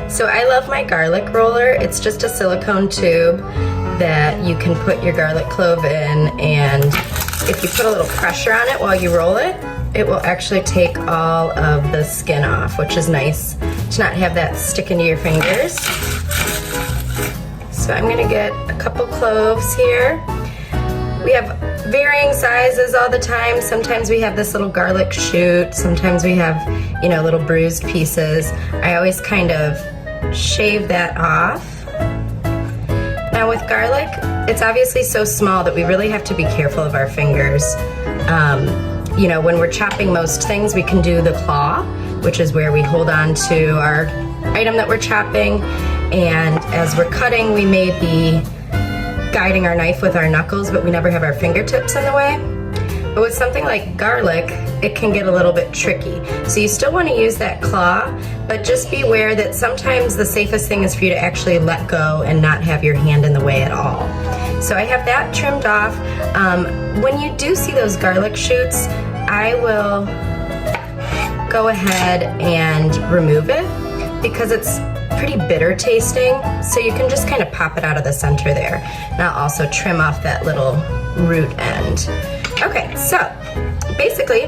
So I love my garlic roller. It's just a silicone tube that you can put your garlic clove in, and if you put a little pressure on it while you roll it, it will actually take all of the skin off, which is nice to not have that stick into your fingers. So I'm gonna get a couple cloves here. We have varying sizes all the time. Sometimes we have this little garlic shoot. Sometimes we have, you know, little bruised pieces. I always kind of shave that off. Now with garlic, it's obviously so small that we really have to be careful of our fingers. You know, when we're chopping most things, we can do the claw, which is where we hold on to our item that we're chopping. And as we're cutting, we may be guiding our knife with our knuckles, but we never have our fingertips in the way. But with something like garlic, it can get a little bit tricky. So you still want to use that claw, but just be aware that sometimes the safest thing is for you to actually let go and not have your hand in the way at all. So I have that trimmed off. When you do see those garlic shoots, I will go ahead and remove it because it's pretty bitter tasting. So you can just kind of pop it out of the center there. And I'll also trim off that little root end. Okay, so basically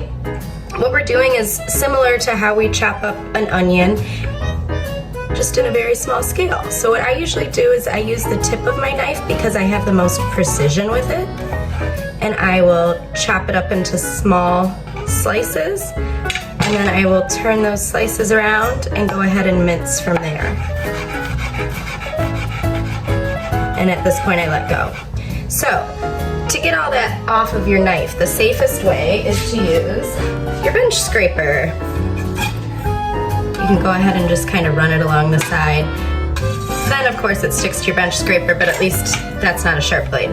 what we're doing is similar to how we chop up an onion, just in a very small scale. So what I usually do is I use the tip of my knife because I have the most precision with it, and I will chop it up into small slices, and then I will turn those slices around and go ahead and mince from there. And at this point I let go. So to get all that off of your knife, the safest way is to use your bench scraper. You can go ahead and just kind of run it along the side. Then of course it sticks to your bench scraper, but at least that's not a sharp blade.